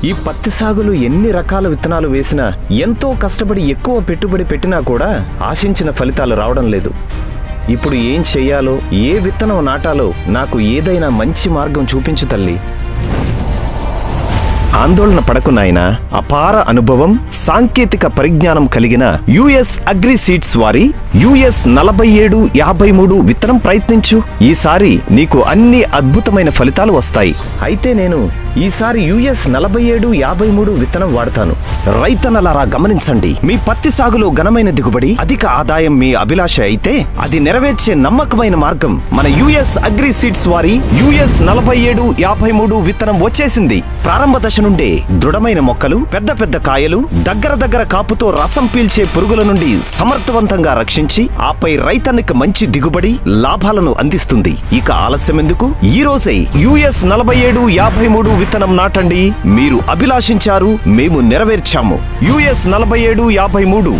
ఈ పత్తి సాగులో ఎన్ని రకాల విత్తనాలు వేసినా, ఎంతో కష్టపడి ఎక్కువ పెట్టుబడి పెట్టినా కూడా ఆశించిన ఫలితాలు రావడం లేదు. ఇప్పుడు ఏం చెయ్యాలో, ఏ విత్తనం నాటాలో నాకు ఏదైనా మంచి మార్గం చూపించు తల్లి. ఆందోళన పడకు నాయనా. అపార అనుభవం, సాంకేతిక పరిజ్ఞానం కలిగిన యుఎస్ అగ్రి సీడ్స్ వారి యుఎస్ 4753 విత్తనం ప్రయత్నించు. ఈసారి నీకు అన్ని అద్భుతమైన ఫలితాలు వస్తాయి. అయితే నేను ఈసారి యుఎస్ 4753 విత్తనం వాడతాను. రైతన్నలారా గమనించండి, మీ పత్తి సాగులో ఘనమైన దిగుబడి, అధిక ఆదాయం మీ అభిలాష అయితే అది నెరవేర్చే నమ్మకమైన మార్గం మన యుఎస్ అగ్రి సీడ్స్ వారి యుఎస్ 4753 విత్తనం వచ్చేసింది. ప్రారంభ దశ నుండే దృఢమైన మొక్కలు, పెద్ద పెద్ద కాయలు, దగ్గర కాపుతో రసం పీల్చే పురుగుల నుండి సమర్థవంతంగా రక్షించి ఆపై రైతన్నకి మంచి దిగుబడి, లాభాలను అందిస్తుంది. ఇక ఆలస్యమెందుకు? ఈ రోజే యుఎస్ 4753 విత్తనం నాటండి. మీరు అభిలాషించారు, మేము నెరవేర్చాము. యుఎస్ 4753